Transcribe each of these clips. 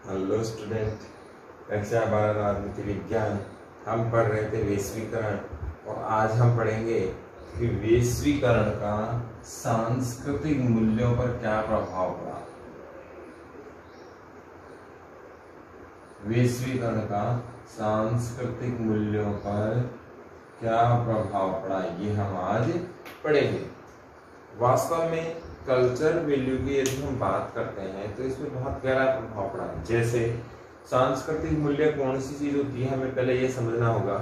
Hello student, कक्षा 12 राजनीति विज्ञान। हम पढ़ रहे थे वैश्वीकरण और आज हम पढ़ेंगे कि वैश्वीकरण का सांस्कृतिक मूल्यों पर क्या प्रभाव पड़ा। वैश्वीकरण का सांस्कृतिक मूल्यों पर क्या प्रभाव पड़ा, ये हम आज पढ़ेंगे। वास्तव में कल्चर वैल्यू की यदि हम बात करते हैं तो इसमें बहुत गहरा प्रभाव पड़ा है। जैसे सांस्कृतिक मूल्य कौन सी चीज होती है, हमें पहले ये समझना होगा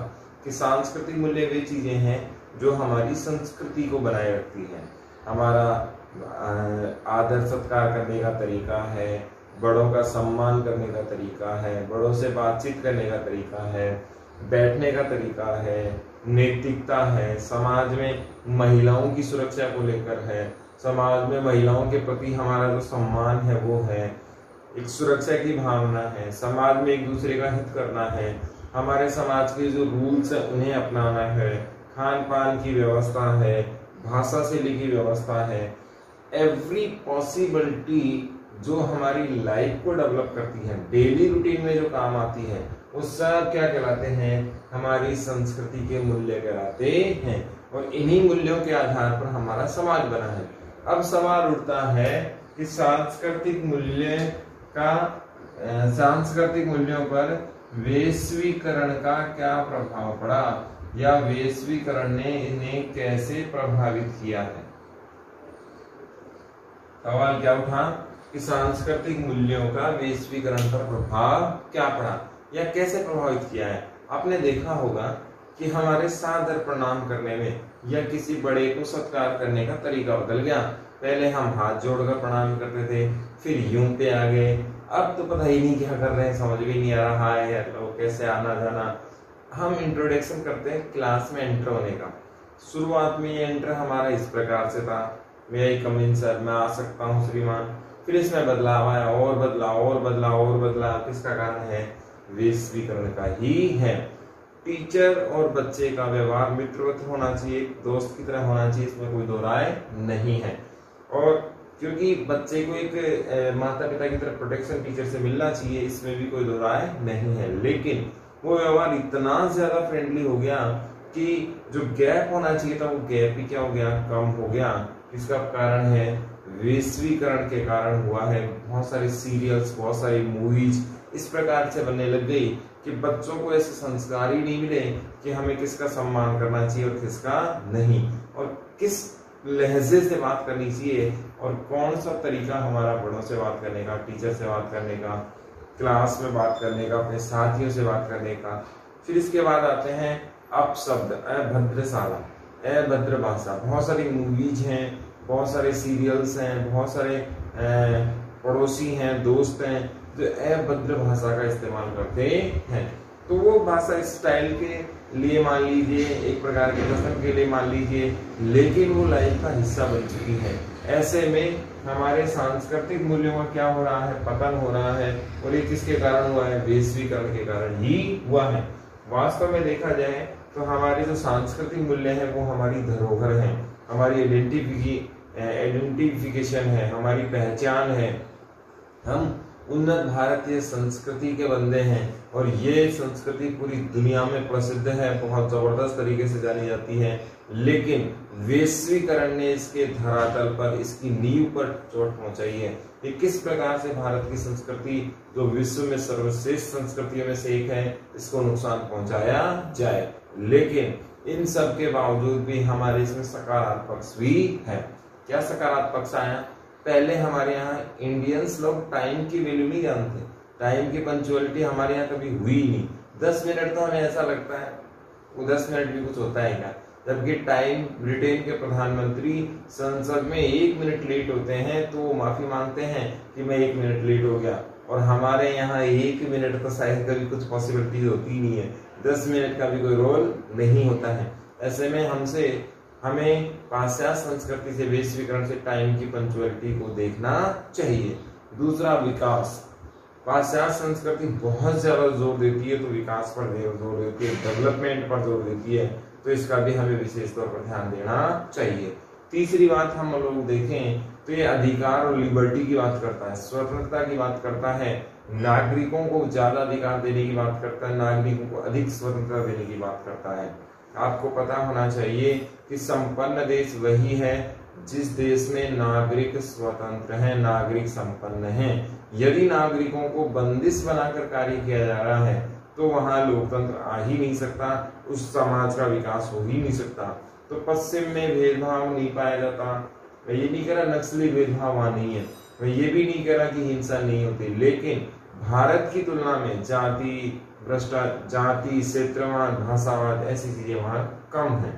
कि सांस्कृतिक मूल्य वे चीजें हैं जो हमारी संस्कृति को बनाए रखती हैं। हमारा आदर सत्कार करने का तरीका है, बड़ों का सम्मान करने का तरीका है, बड़ों से बातचीत करने का तरीका है, बैठने का तरीका है, नैतिकता है, समाज में महिलाओं की सुरक्षा को लेकर है, समाज में महिलाओं के प्रति हमारा जो सम्मान है वो है, एक सुरक्षा की भावना है, समाज में एक दूसरे का हित करना है, हमारे समाज के जो रूल्स है उन्हें अपनाना है, खान पान की व्यवस्था है, भाषा से लेकर व्यवस्था है, एवरी पॉसिबिलिटी जो हमारी लाइफ को डेवलप करती है, डेली रूटीन में जो काम आती है, वो सब क्या कहलाते हैं, हमारी संस्कृति के मूल्य कहलाते हैं। और इन्हीं मूल्यों के आधार पर हमारा समाज बना है। अब सवाल उठता है कि सांस्कृतिक मूल्यों पर वैश्वीकरण का क्या प्रभाव पड़ा या वैश्वीकरण ने इन्हें कैसे प्रभावित किया है। सवाल क्या उठा कि सांस्कृतिक मूल्यों का वैश्वीकरण पर प्रभाव क्या पड़ा या कैसे प्रभावित किया है। आपने देखा होगा कि हमारे सादर प्रणाम करने में या किसी बड़े को सत्कार करने का तरीका बदल गया। पहले हम हाथ जोड़कर प्रणाम करते थे, फिर यूं पे आ गए। अब तो पता ही नहीं क्या कर रहे हैं, समझ भी नहीं आ रहा है या तो कैसे आना जाना। हम इंट्रोडक्शन करते हैं क्लास में एंटर होने का। शुरुआत में ये एंटर हमारा इस प्रकार से था, मे आई कम इन सर, मैं आ सकता हूँ श्रीमान। फिर इसमें बदलाव आया और बदला और बदला और बदला। किसका कारण है? वैश्वीकरण का ही है। टीचर और बच्चे का व्यवहार मित्रवत होना चाहिए, दोस्त की तरह होना चाहिए, इसमें कोई दो राय नहीं है। और क्योंकि बच्चे को एक माता पिता की तरह प्रोटेक्शन टीचर से मिलना चाहिए, इसमें भी कोई दो राय नहीं है। लेकिन वो व्यवहार इतना ज्यादा फ्रेंडली हो गया कि जो गैप होना चाहिए था वो गैप ही क्या हो गया, कम हो गया। इसका कारण है वैश्वीकरण के कारण हुआ है। बहुत सारे सीरियल्स, बहुत सारी मूवीज इस प्रकार से बनने लग गई कि बच्चों को ऐसे संस्कार ही नहीं मिले कि हमें किसका सम्मान करना चाहिए और किसका नहीं, और किस लहजे से बात करनी चाहिए और कौन सा तरीका हमारा बड़ों से बात करने का, टीचर से बात करने का, क्लास में बात करने का, अपने साथियों से बात करने का। फिर इसके बाद आते हैं अपशब्द, अभद्रशाला, अभद्र भाषा। बहुत सारी मूवीज हैं, बहुत सारे सीरियल्स हैं, बहुत सारे पड़ोसी हैं, दोस्त हैं जो अभद्र भाषा का इस्तेमाल करते हैं। तो वो भाषा स्टाइल के लिए मान लीजिए, एक प्रकार के जश्न के लिए मान लीजिए, लेकिन वो लाइफ का हिस्सा बन चुकी है। ऐसे में हमारे सांस्कृतिक मूल्यों का क्या हो रहा है, पतन हो रहा है। और ये किसके कारण हुआ है? वैश्वीकरण के कारण ही हुआ है। वास्तव में देखा जाए तो हमारे जो सांस्कृतिक मूल्य है वो हमारी धरोहर है, हमारी आइडेंटिफिकेशन है, हमारी पहचान है। हम उन्नत भारतीय संस्कृति के बंदे हैं और ये संस्कृति पूरी दुनिया में प्रसिद्ध है, बहुत जबरदस्त तरीके से जानी जाती है। लेकिन वैश्वीकरण ने इसके धरातल पर, इसकी नींव पर चोट पहुंचाई है। ये किस प्रकार से भारत की संस्कृति जो विश्व में सर्वश्रेष्ठ संस्कृतियों में से एक है, इसको नुकसान पहुंचाया जाए। लेकिन इन सब के बावजूद भी हमारे इसमें सकारात्मक पक्ष भी है। क्या सकारात्मक पक्ष आया? पहले हमारे यहाँ इंडियंस लोग टाइम की वैल्यू नहीं जानते, टाइम की पंक्चुअलिटी हमारे यहाँ कभी हुई ही नहीं। 10 मिनट तो हमें ऐसा लगता है वो 10 मिनट भी कुछ होता है क्या, जबकि टाइम ब्रिटेन के प्रधानमंत्री संसद में 1 मिनट लेट होते हैं तो वो माफी मांगते हैं कि मैं 1 मिनट लेट हो गया। और हमारे यहाँ 1 मिनट तो शायद कभी कुछ पॉसिबिलिटी होती ही नहीं है, 10 मिनट का भी कोई रोल नहीं होता है। ऐसे में हमें पाश्चात्य संस्कृति से, वैश्वीकरण से टाइम की पंक्चुअलिटी को देखना चाहिए। दूसरा, विकास। पाश्चात्य संस्कृति बहुत ज्यादा जोर देती है तो विकास पर जोर देती है, डेवलपमेंट पर जोर देती है, तो इसका भी हमें विशेष तौर पर ध्यान देना चाहिए। तीसरी बात हम लोग देखें तो ये अधिकार और लिबर्टी की बात करता है, स्वतंत्रता की बात करता है, नागरिकों को ज्यादा अधिकार देने की बात करता है, नागरिकों को अधिक स्वतंत्रता देने की बात करता है। आपको पता होना चाहिए कि संपन्न देश वही है जिस देश में नागरिक स्वतंत्र है, नागरिक संपन्न है। यदि नागरिकों को बंदिश बनाकर कार्य किया जा रहा है तो वहां लोकतंत्र आ ही नहीं सकता, उस समाज का विकास हो ही नहीं सकता। तो पश्चिम में भेदभाव नहीं पाया जाता। मैं ये नहीं कह रहा नक्सली भेदभाव वहां नहीं है, मैं ये भी नहीं कह रहा कि हिंसा नहीं होती, लेकिन भारत की तुलना में जाति जाति, क्षेत्रवाद, भाषावाद ऐसी चीजें वहां कम है।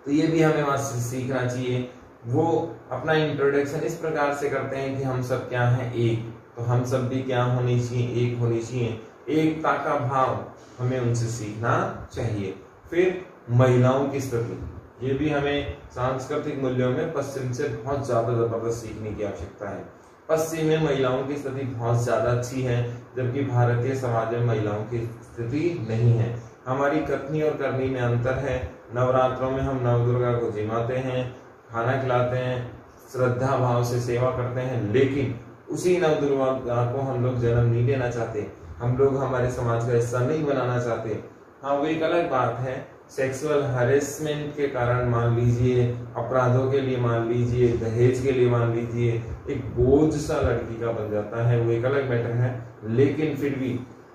तो ये भी हमें वहां से सीखना चाहिए। वो अपना इंट्रोडक्शन इस प्रकार से करते हैं कि हम सब क्या हैं, एक। तो हम सब भी क्या होनी चाहिए, एक होनी चाहिए। एकता का भाव हमें उनसे सीखना चाहिए। फिर महिलाओं की स्थिति, ये भी हमें सांस्कृतिक मूल्यों में पश्चिम से बहुत ज्यादा जबरदस्त सीखने की आवश्यकता है। पश्चिम में महिलाओं की स्थिति बहुत ज्यादा अच्छी है, जबकि भारतीय समाज में महिलाओं की स्थिति नहीं है। हमारी कथनी और करनी में अंतर है। नवरात्रों में हम नवदुर्गा को जिमाते हैं, खाना खिलाते हैं, श्रद्धा भाव से सेवा करते हैं, लेकिन उसी नवदुर्गा को हम लोग जन्म नहीं देना चाहते, हम लोग हमारे समाज का हिस्सा नहीं बनाना चाहते। हाँ, वो एक अलग बात है, सेक्सुअल हरेसमेंट के कारण मान लीजिए, अपराधों के लिए मान लीजिए, दहेज के लिए मान लीजिए, एक बोझ सा लड़की का बन जाता है, वो एक अलग मैटर है। लेकिन फिर भी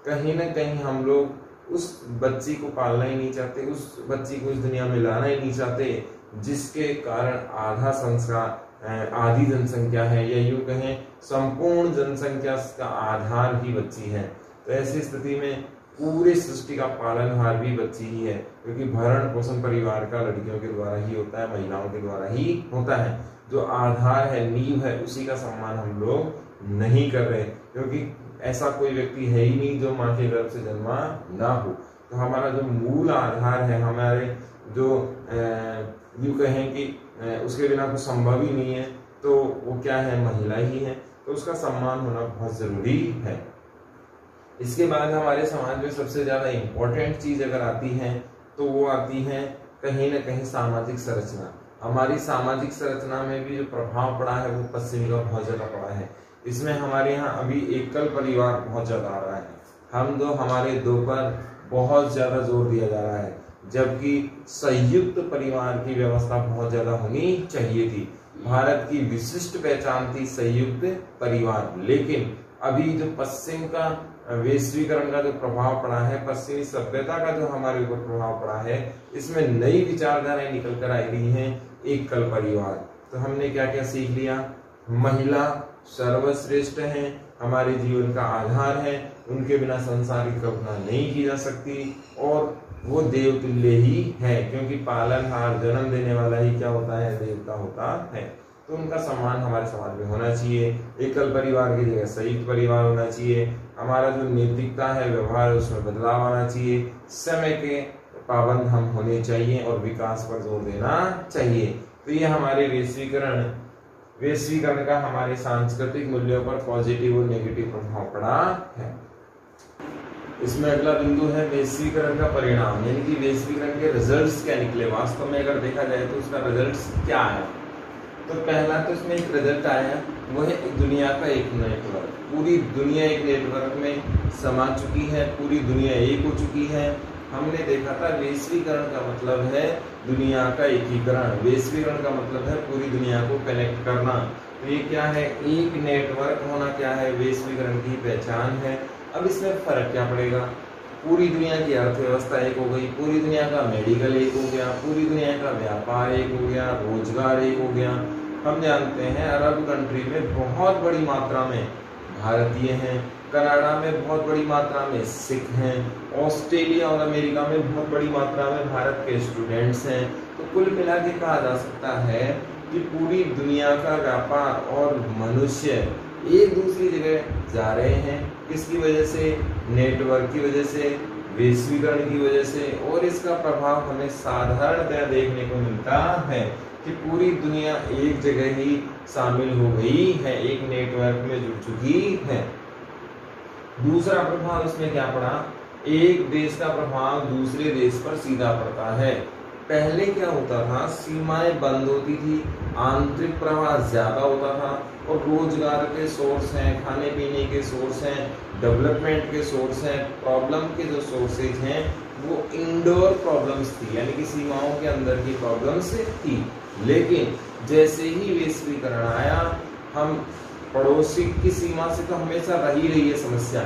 कहीं ना कहीं हम लोग उस बच्ची को पालना ही नहीं चाहते, उस बच्ची को इस दुनिया में लाना ही नहीं चाहते, जिसके कारण आधा संस्कार, आधी जनसंख्या है, या यूं कहें संपूर्ण जनसंख्या का आधार ही बच्ची है। तो ऐसी स्थिति में पूरी सृष्टि का पालनहार भी बच्ची ही है, क्योंकि भरण पोषण परिवार का लड़कियों के द्वारा ही होता है, महिलाओं के द्वारा ही होता है। जो आधार है, नींव है, उसी का सम्मान हम लोग नहीं कर रहे, क्योंकि ऐसा कोई व्यक्ति है ही नहीं जो माँ के गर्भ से जन्मा ना हो। तो हमारा जो मूल आधार है, हमारे जो यूं कहें कि उसके बिना कुछ संभव ही नहीं है, तो वो क्या है, महिला ही है। तो उसका सम्मान होना बहुत जरूरी है। इसके बाद हमारे समाज में सबसे ज्यादा इम्पोर्टेंट चीज अगर आती है तो वो आती है कहीं ना कहीं सामाजिक संरचना। हमारी सामाजिक संरचना में भी जो प्रभाव पड़ा है वो पश्चिमी का बहुत ज्यादा पड़ा है। इसमें हमारे यहाँ अभी एकल परिवार बहुत ज्यादा आ रहा है, हम दो हमारे दो पर बहुत ज्यादा जोर दिया जा रहा है, जबकि संयुक्त परिवार की व्यवस्था बहुत ज्यादा होनी चाहिए थी। भारत की विशिष्ट पहचान थी संयुक्त परिवार, लेकिन अभी जो पश्चिम का वैश्वीकरण का जो प्रभाव पड़ा है, पश्चिमी सभ्यता का जो हमारे ऊपर प्रभाव पड़ा है, इसमें नई विचारधाराएं निकल कर आई रही हैं, एकल परिवार। तो हमने क्या क्या सीख लिया, महिला सर्वश्रेष्ठ है, हमारे जीवन का आधार है, उनके बिना संसार की कल्पना नहीं की जा सकती, और वो देवतुल्य ही है, क्योंकि पालनहार, जन्म देने वाला ही क्या होता है, देवता होता है। तो उनका सम्मान हमारे समाज में होना चाहिए। एकल परिवार की जगह संयुक्त परिवार होना चाहिए। हमारा जो नैतिकता है, व्यवहार, उसमें बदलाव आना चाहिए। समय के पाबंद हम होने चाहिए और विकास पर जोर देना चाहिए। तो ये हमारे वैश्वीकरण का हमारे सांस्कृतिक मूल्यों पर पॉजिटिव और नेगेटिव प्रभाव पड़ा है। इसमें अगला बिंदु है वैश्वीकरण का परिणाम, यानी कि वैश्वीकरण के रिजल्ट्स क्या निकले। वास्तव में अगर देखा जाए तो उसका रिजल्ट्स क्या आया, तो पहला तो इसमें एक रिजल्ट आया, वो है दुनिया का एक नेटवर्क। पूरी दुनिया एक नेटवर्क में समा चुकी है, पूरी दुनिया एक हो चुकी है। हमने देखा था वैश्वीकरण का मतलब है दुनिया का एकीकरण, वैश्वीकरण का मतलब है पूरी दुनिया को कनेक्ट करना। तो ये क्या है, एक नेटवर्क होना क्या है, वैश्वीकरण की पहचान है। अब इसमें फर्क क्या पड़ेगा, पूरी दुनिया की अर्थव्यवस्था एक हो गई, पूरी दुनिया का मेडिकल एक हो गया, पूरी दुनिया का व्यापार एक हो गया, रोजगार एक हो गया। हम जानते हैं अरब कंट्री में बहुत बड़ी मात्रा में भारतीय हैं, कनाडा में बहुत बड़ी मात्रा में सिख हैं, ऑस्ट्रेलिया और अमेरिका में बहुत बड़ी मात्रा में भारत के स्टूडेंट्स हैं। तो कुल मिला के कहा जा सकता है कि पूरी दुनिया का व्यापार और मनुष्य एक दूसरी जगह जा रहे हैं। किसकी वजह से, नेटवर्क की वजह से, वैश्वीकरण की वजह से। और इसका प्रभाव हमें साधारणतः देखने को मिलता है कि पूरी दुनिया एक जगह ही शामिल हो गई है, एक नेटवर्क में जुड़ चुकी है। दूसरा प्रभाव इसमें क्या पड़ा, एक देश का प्रभाव दूसरे देश पर सीधा पड़ता है। पहले क्या होता था, सीमाएं बंद होती थी, आंतरिक प्रवाह ज्यादा होता था और रोजगार के सोर्स हैं, खाने पीने के सोर्स हैं, डेवलपमेंट के सोर्स हैं, प्रॉब्लम के जो सोर्सेज हैं वो इंडोर प्रॉब्लम्स थी, यानी कि सीमाओं के अंदर की प्रॉब्लम्स थी। लेकिन जैसे ही वैश्वीकरण आया, हम पड़ोसी की सीमा से तो हमेशा रही है समस्या,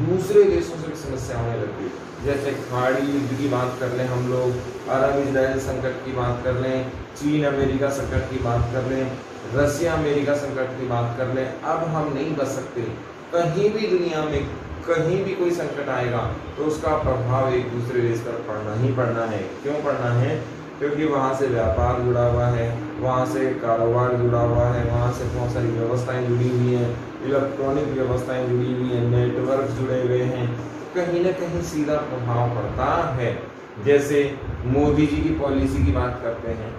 दूसरे देशों से भी समस्या होने लगी। जैसे खाड़ी युद्ध की बात कर लें हम लोग, अरब इजराइल संकट की बात कर लें, चीन अमेरिका संकट की बात कर लें, रसिया अमेरिका संकट की बात कर लें, अब हम नहीं बच सकते। कहीं भी दुनिया में कहीं भी कोई संकट आएगा तो उसका प्रभाव एक दूसरे देश पर पड़ना ही पड़ना है। क्यों पड़ना है? क्योंकि वहाँ से व्यापार जुड़ा हुआ है, वहाँ से कारोबार जुड़ा हुआ है, वहाँ से बहुत सारी व्यवस्थाएं जुड़ी हुई हैं, इलेक्ट्रॉनिक व्यवस्थाएं जुड़ी हुई हैं, नेटवर्क जुड़े हुए हैं, कहीं ना कहीं सीधा प्रभाव पड़ता है। जैसे मोदी जी की पॉलिसी की बात करते हैं,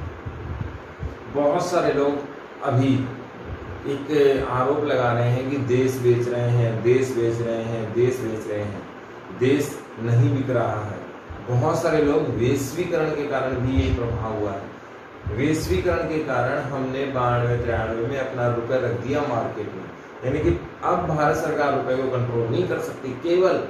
बहुत सारे लोग अभी एक आरोप लगा रहे हैं कि देश बेच रहे हैं, देश बेच रहे हैं, देश बेच रहे हैं। देश नहीं बिक रहा है। बहुत सारे लोग वैश्वीकरण के कारण भी ये प्रभाव हुआ है। वैश्वीकरण के कारण हमने 92-93 में अपना रुपए रख दिया मार्केट में, यानी कि अब भारत सरकार रुपए को कंट्रोल नहीं कर सकती, केवल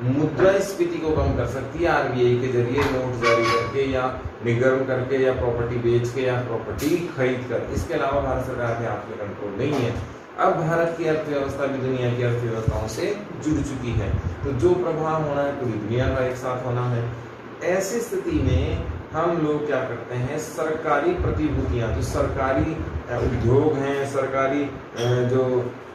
मुद्रास्फीति को कम कर सकती है आरबीआई के जरिए नोट जारी करके या निगम करके या प्रॉपर्टी बेच के या प्रॉपर्टी खरीद कर। इसके अलावा भारत सरकार के हाथ में कंट्रोल नहीं है। अब भारत की अर्थव्यवस्था भी दुनिया की अर्थव्यवस्थाओं से जुड़ चुकी है, तो जो प्रभाव होना है पूरी दुनिया का एक साथ होना है। ऐसी स्थिति में हम लोग क्या करते हैं, सरकारी प्रतिभूतियां, जो सरकारी उद्योग हैं, सरकारी जो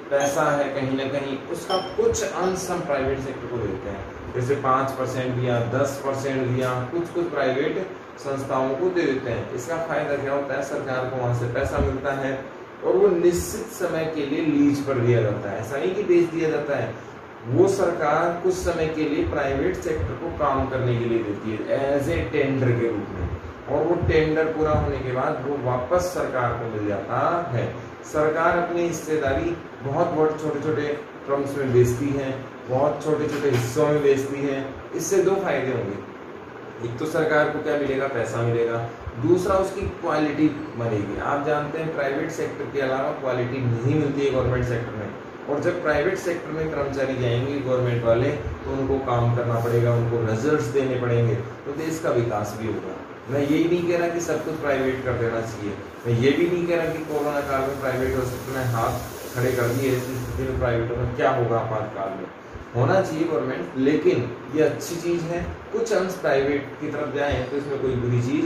पैसा है कहीं ना कहीं, उसका कुछ अंश हम प्राइवेट सेक्टर को देते हैं। जैसे 5% दिया, 10% दिया, कुछ प्राइवेट संस्थाओं को दे देते हैं। इसका फायदा क्या होता है, सरकार को वहां से पैसा मिलता है और वो निश्चित समय के लिए लीज पर दिया जाता है। ऐसा नहीं कि बेच दिया जाता है, वो सरकार कुछ समय के लिए प्राइवेट सेक्टर को काम करने के लिए देती है एज ए टेंडर के रूप में, और वो टेंडर पूरा होने के बाद वो वापस सरकार को मिल जाता है। सरकार अपनी हिस्सेदारी बहुत छोटे छोटे टर्म्स में बेचती है, बहुत छोटे छोटे हिस्सों में बेचती है। इससे दो फायदे होंगे, एक तो सरकार को क्या मिलेगा, पैसा मिलेगा, दूसरा उसकी क्वालिटी बनेगी। आप जानते हैं प्राइवेट सेक्टर के अलावा क्वालिटी नहीं मिलती है गवर्नमेंट सेक्टर में, और जब प्राइवेट सेक्टर में कर्मचारी जाएंगे गवर्नमेंट वाले, तो उनको काम करना पड़ेगा, उनको रिजल्ट्स देने पड़ेंगे, तो देश का विकास भी होगा। मैं यही नहीं कह रहा कि सब कुछ प्राइवेट कर देना चाहिए, मैं ये भी नहीं कह रहा कि कोरोना काल में प्राइवेट हॉस्पिटल में हाथ खड़े कर दिए, ऐसी स्थिति में प्राइवेटों में क्या होगा आपातकाल में, होना चाहिए गवर्नमेंट, लेकिन ये अच्छी चीज है। कुछ अंश प्राइवेट की तरफ जाए तो इसमें कोई बुरी चीज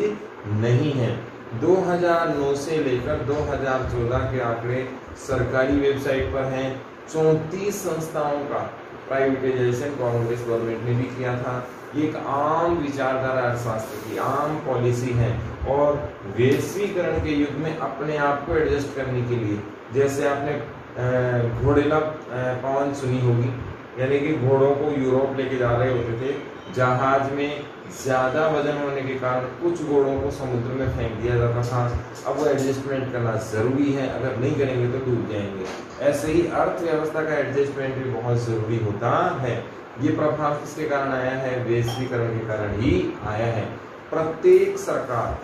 नहीं है। 2009 से लेकर 2014 के आंकड़े सरकारी वेबसाइट पर हैं। 34 संस्थाओं का प्राइवेटाइजेशन कांग्रेस गवर्नमेंट ने भी किया था। ये एक आम विचारधारा अर्थशास्त्र की आम पॉलिसी है, और वैश्वीकरण के युग में अपने आप को एडजस्ट करने के लिए, जैसे आपने घोड़ेला पवन सुनी होगी, यानी कि घोड़ों को यूरोप लेके जा रहे होते थे, जहाज में ज्यादा वजन होने के कारण कुछ घोड़ों को समुद्र में फेंक दिया जाता था। अब वो एडजस्टमेंट करना जरूरी है, अगर नहीं करेंगे तो डूब जाएंगे। ऐसे ही अर्थव्यवस्था का एडजस्टमेंट भी बहुत जरूरी होता है। ये प्रभाव किसके कारण आया है, वैश्वीकरण के कारण ही आया है। प्रत्येक सरकार,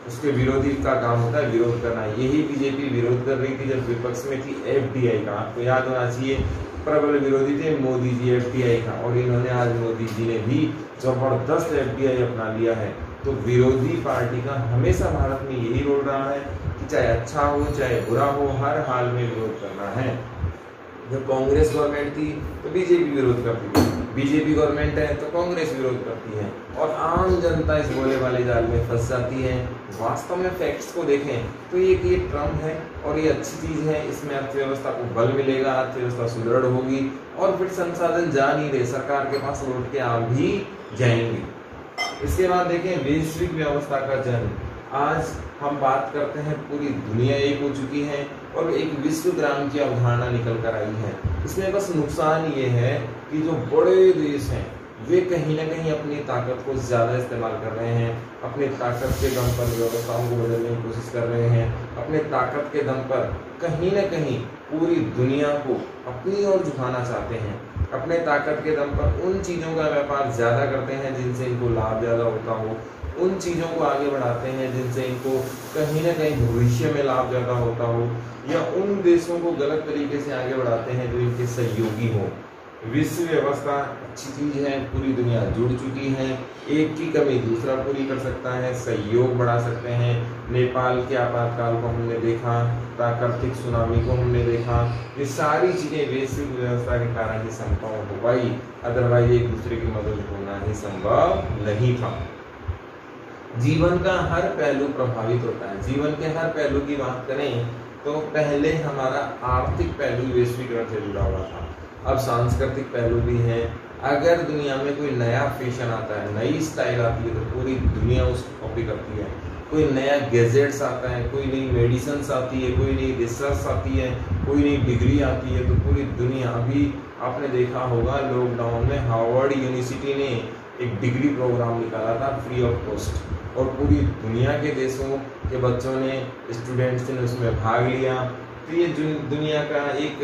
उसके विरोधी का काम होता है विरोध करना। यही बीजेपी विरोध कर रही थी जब विपक्ष में थी एफडीआई का, आपको याद होना चाहिए, प्रबल विरोधी थे मोदी जी एफडीआई का, और इन्होंने आज मोदी जी ने भी जबरदस्त एफडीआई अपना लिया है। तो विरोधी पार्टी का हमेशा भारत में यही रोल रहा है कि चाहे अच्छा हो चाहे बुरा हो, हर हाल में विरोध करना है। जब कांग्रेस गवर्नमेंट थी तो बीजेपी विरोध करती थी, बीजेपी गवर्नमेंट है तो कांग्रेस विरोध करती है, और आम जनता इस बोले वाले जाल में फंस जाती है। वास्तव में फैक्ट्स को देखें तो ये ट्रम्प है और ये अच्छी चीज है, इसमें अर्थव्यवस्था को बल मिलेगा, अर्थव्यवस्था सुदृढ़ होगी, और फिर संसाधन जा नहीं रहे, सरकार के पास लौट के आ भी जाएंगे। इसके बाद देखें वैश्विक व्यवस्था का जन्म। आज हम बात करते हैं पूरी दुनिया एक हो चुकी है और एक विश्व ग्राम की अवधारणा निकल कर आई है। इसमें बस नुकसान ये है कि जो बड़े देश हैं वे कहीं ना कहीं अपनी ताकत को ज्यादा इस्तेमाल कर रहे हैं, अपने ताकत के दम पर व्यवस्थाओं को बदलने की कोशिश कर रहे हैं, अपने ताकत के दम पर कहीं ना कहीं पूरी दुनिया को अपनी ओर झुकाना चाहते हैं, अपने ताकत के दम पर उन चीजों का व्यापार ज्यादा करते हैं जिनसे इनको लाभ ज्यादा होता हो, उन चीज़ों को आगे बढ़ाते हैं जिनसे इनको कहीं ना कहीं भविष्य में लाभ ज़्यादा होता हो, या उन देशों को गलत तरीके से आगे बढ़ाते हैं जो इनके सहयोगी हो। विश्व व्यवस्था अच्छी चीज है, पूरी दुनिया जुड़ चुकी है, एक की कमी दूसरा पूरी कर सकता है, सहयोग बढ़ा सकते हैं। नेपाल के आपातकाल को हमने देखा, प्राकृतिक सुनामी को हमने देखा, ये सारी चीजें वैश्विक व्यवस्था के कारण ही संभव हो पाई, अदरवाइज एक दूसरे की मदद होना ही संभव नहीं था। जीवन का हर पहलू प्रभावित होता है। जीवन के हर पहलू की बात करें तो पहले हमारा आर्थिक पहलू वैश्वीकरण से जुड़ा हुआ था, अब सांस्कृतिक पहलू भी है। अगर दुनिया में कोई नया फैशन आता है, नई स्टाइल आती है, तो पूरी दुनिया उसको कॉपी करती है। कोई नया गैजेट्स आता है, कोई नई मेडिसिन आती है, कोई नई रिसर्च आती है, कोई नई डिग्री आती है, तो पूरी दुनिया, अभी आपने देखा होगा लॉकडाउन में हार्वर्ड यूनिवर्सिटी ने एक डिग्री प्रोग्राम निकाला था फ्री ऑफ कॉस्ट, और पूरी दुनिया के देशों के बच्चों ने, स्टूडेंट्स ने उसमें भाग लिया। तो ये दुनिया का एक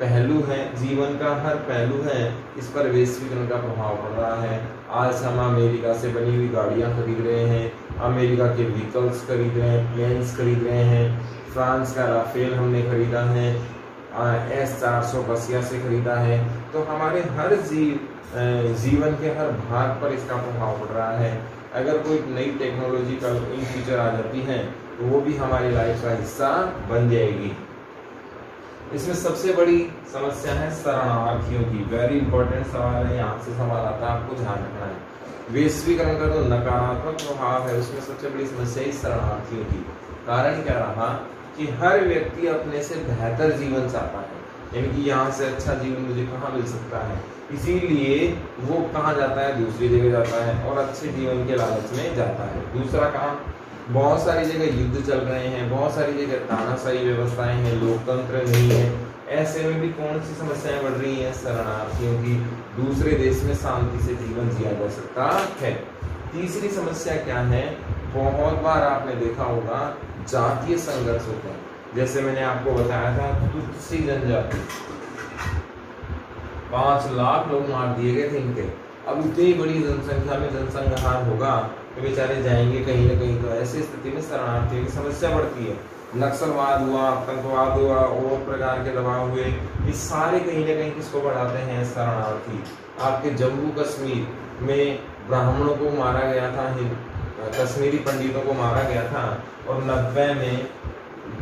पहलू है, जीवन का हर पहलू है, इस पर वैश्वीकरण का प्रभाव पड़ रहा है। आज हम अमेरिका से बनी हुई गाड़ियां खरीद रहे हैं, अमेरिका के व्हीकल्स खरीद रहे हैं, प्लेन्स खरीद रहे हैं, फ्रांस का राफेल हमने खरीदा है, S-400 बसिया से खरीदा है। तो हमारे हर जीवन के हर भाग पर इसका प्रभाव पड़ रहा है। अगर कोई नई टेक्नोलॉजी का इन फ्यूचर आ जाती है तो वो भी हमारी लाइफ का हिस्सा बन जाएगी। इसमें सबसे बड़ी समस्या है शरणार्थियों की। वेरी इंपॉर्टेंट सवाल है, यहाँ से सवाल आता है, आपको ध्यान रखना है। वैश्वीकरण का जो नकारात्मक प्रभाव है उसमें सबसे बड़ी समस्या है शरणार्थियों की। कारण क्या रहा कि हर व्यक्ति अपने से बेहतर जीवन चाहता है, यानी कि यहाँ से अच्छा जीवन मुझे कहाँ मिल सकता है, इसीलिए वो कहाँ जाता है, दूसरी जगह जाता है और अच्छे जीवन के लालच में जाता है। दूसरा काम, बहुत सारी जगह युद्ध चल रहे हैं, बहुत सारी जगह तानाशाही व्यवस्थाएं हैं, लोकतंत्र नहीं है, ऐसे में भी कौन सी समस्याएं बढ़ रही हैं, शरणार्थियों की। दूसरे देश में शांति से जीवन जिया जा सकता है। तीसरी समस्या क्या है, बहुत बार आपने देखा होगा जातीय संघर्ष होते हैं। जैसे मैंने आपको बताया था तुत्सी जनजाति, 5 लाख लोग मार दिए गए थे इनके। अब इतनी बड़ी जनसंख्या में जनसंहार होगा तो बेचारे जाएंगे कहीं ना कहीं, तो ऐसी स्थिति में शरणार्थियों की समस्या बढ़ती है। नक्सलवाद हुआ, आतंकवाद हुआ, और प्रकार के दबाव हुए, ये सारे कहीं ना कहीं किसको बढ़ाते हैं, शरणार्थी। आपके जम्मू कश्मीर में ब्राह्मणों को मारा गया था, कश्मीरी पंडितों को मारा गया था, और 90 में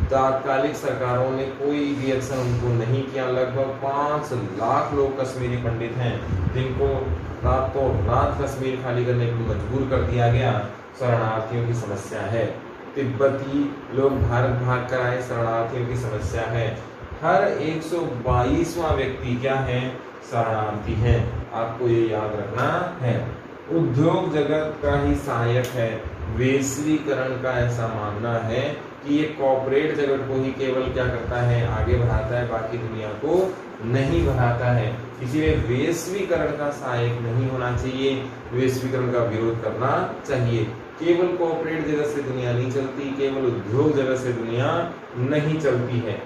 तात्कालिक सरकारों ने कोई रिएक्शन उनको नहीं किया। लगभग 5 लाख लोग कश्मीरी पंडित हैं जिनको रातों रात कश्मीर खाली करने को मजबूर कर दिया गया। शरणार्थियों की समस्या है। तिब्बती लोग भारत भाग कर आए, शरणार्थियों की समस्या है। हर 122वां व्यक्ति क्या है, शरणार्थी है। आपको ये याद रखना है। उद्योग जगत का ही सहायक है। वैश्वीकरण का ऐसा मानना है कि ये कॉर्पोरेट जगत को ही केवल क्या करता है, आगे बढ़ाता है, बाकी दुनिया को नहीं बढ़ाता है। इसीलिए वैश्वीकरण का सहायक नहीं होना चाहिए, वैश्वीकरण का विरोध करना चाहिए। केवल कॉर्पोरेट जगत से दुनिया नहीं चलती, केवल उद्योग जगत से दुनिया नहीं चलती है।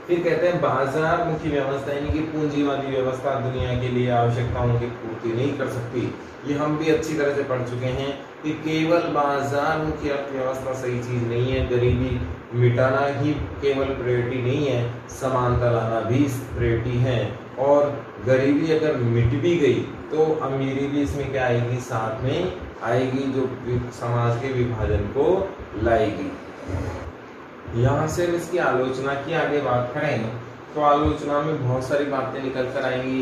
फिर कहते हैं बाजार मुखी व्यवस्था, यानी कि पूंजीवादी व्यवस्था दुनिया के लिए आवश्यकताओं की पूर्ति नहीं कर सकती। ये हम भी अच्छी तरह से पढ़ चुके हैं कि केवल बाजार मुखी अर्थव्यवस्था सही चीज नहीं है। गरीबी मिटाना ही केवल प्रायोरिटी नहीं है, समानता लाना भी प्रायोरिटी है। और गरीबी अगर मिट भी गई तो अमीरी भी इसमें क्या आएगी, साथ में आएगी, जो समाज के विभाजन को लाएगी। यहाँ से इसकी आलोचना की आगे बात करें तो आलोचना में बहुत सारी बातें निकल कर आएंगी।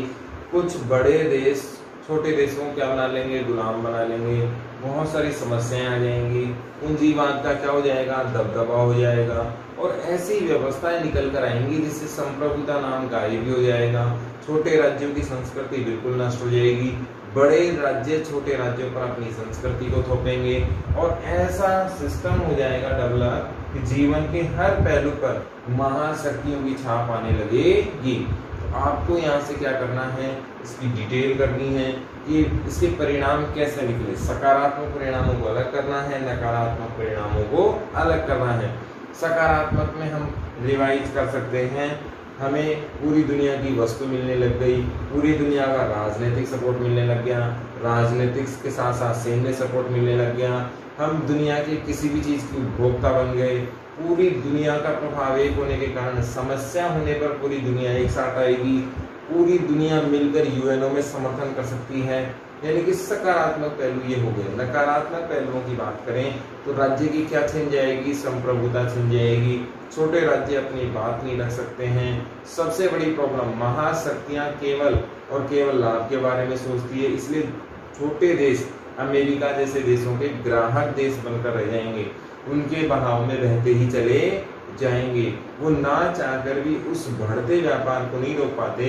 कुछ बड़े देश छोटे देशों को क्या बना लेंगे, गुलाम बना लेंगे, बहुत सारी समस्याएं आ जाएंगी, पूंजीवाद का क्या हो जाएगा, दबदबा हो जाएगा, और ऐसी व्यवस्थाएं निकल कर आएंगी जिससे संप्रभुता नाम गायब भी हो जाएगा। छोटे राज्यों की संस्कृति बिल्कुल नष्ट हो जाएगी, बड़े राज्य छोटे राज्यों पर अपनी संस्कृति को थोपेंगे, और ऐसा सिस्टम हो जाएगा डेवलप कि जीवन के हर पहलू पर महाशक्तियों की छाप आने लगेगी। आपको यहाँ से क्या करना है, इसकी डिटेल करनी है कि इसके परिणाम कैसे निकले। सकारात्मक परिणामों को अलग करना है, नकारात्मक परिणामों को अलग करना है। सकारात्मक में हम रिवाइज कर सकते हैं हमें पूरी दुनिया की वस्तु मिलने लग गई, पूरी दुनिया का राजनीतिक सपोर्ट मिलने लग गया, राजनीतिक के साथ साथ सैन्य सपोर्ट मिलने लग गया, हम दुनिया की किसी भी चीज़ की उपभोक्ता बन गए। पूरी दुनिया का प्रभाव एक होने के कारण समस्या होने पर पूरी दुनिया एक साथ आएगी, पूरी दुनिया मिलकर यूएनओ में समर्थन कर सकती है। यानी कि सकारात्मक पहलू ये हो गए। नकारात्मक पहलुओं की बात करें तो राज्य की क्या छिन जाएगी, संप्रभुता छिन जाएगी, छोटे राज्य अपनी बात नहीं रख सकते हैं। सबसे बड़ी प्रॉब्लम, महाशक्तियां केवल और केवल लाभ के बारे में सोचती है, इसलिए छोटे देश अमेरिका जैसे देशों के ग्राहक देश बनकर रह जाएंगे, उनके बहाव में बहते ही चले जाएंगे। वो ना चाहकर भी उस बढ़ते व्यापार को नहीं रोक पाते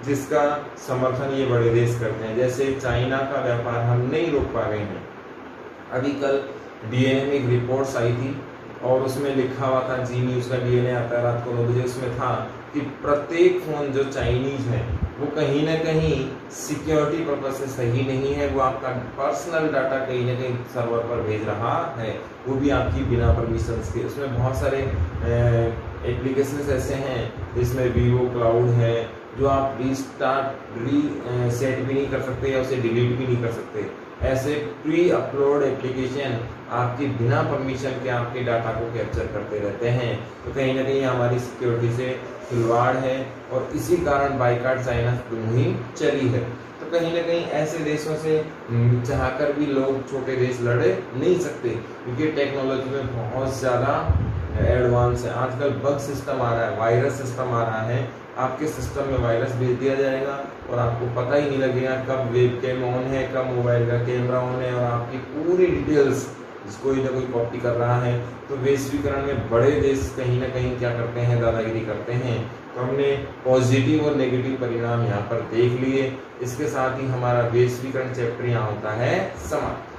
जिसका समर्थन ये बड़े देश करते हैं। जैसे चाइना का व्यापार हम नहीं रोक पा रहे हैं। अभी कल डीएनए में एक रिपोर्ट्स आई थी और उसमें लिखा हुआ था, जी न्यूज़ का डीएनए आता है रात को 9 बजे, उसमें था कि प्रत्येक फोन जो चाइनीज है वो कहीं ना कहीं सिक्योरिटी पर्पज से सही नहीं है, वो आपका पर्सनल डाटा कहीं ना कहीं सर्वर पर भेज रहा है, वो भी आपकी बिना परमिशन के। उसमें बहुत सारे एप्लीकेशंस ऐसे हैं जिसमें वीवो क्लाउड है, जो आप रीसेट भी नहीं कर सकते या उसे डिलीट भी नहीं कर सकते। ऐसे प्री अपलोड एप्लीकेशन आपकी बिना परमिशन के आपके डाटा को कैप्चर करते रहते हैं, तो कहीं ना कहीं हमारी सिक्योरिटी से खिलवाड़ है और इसी कारण बाइकाट चाइना मुहिम चली है। तो कहीं ना कहीं ऐसे देशों से चाहकर भी लोग, छोटे देश लड़े नहीं सकते, क्योंकि टेक्नोलॉजी में बहुत ज़्यादा एडवांस है। आजकल बग सिस्टम आ रहा है, वायरस सिस्टम आ रहा है, आपके सिस्टम में वायरस भेज दिया जाएगा और आपको पता ही नहीं लगेगा कब वेबकैम ऑन है, कब मोबाइल का कैमरा ऑन है, और आपकी पूरी डिटेल्स कोई ना कोई कॉपी कर रहा है। तो वैश्वीकरण में बड़े देश कहीं ना कहीं क्या करते हैं, दादागिरी करते हैं। तो हमने पॉजिटिव और नेगेटिव परिणाम यहाँ पर देख लिए। इसके साथ ही हमारा वैश्वीकरण चैप्टर यहाँ होता है समाप्त।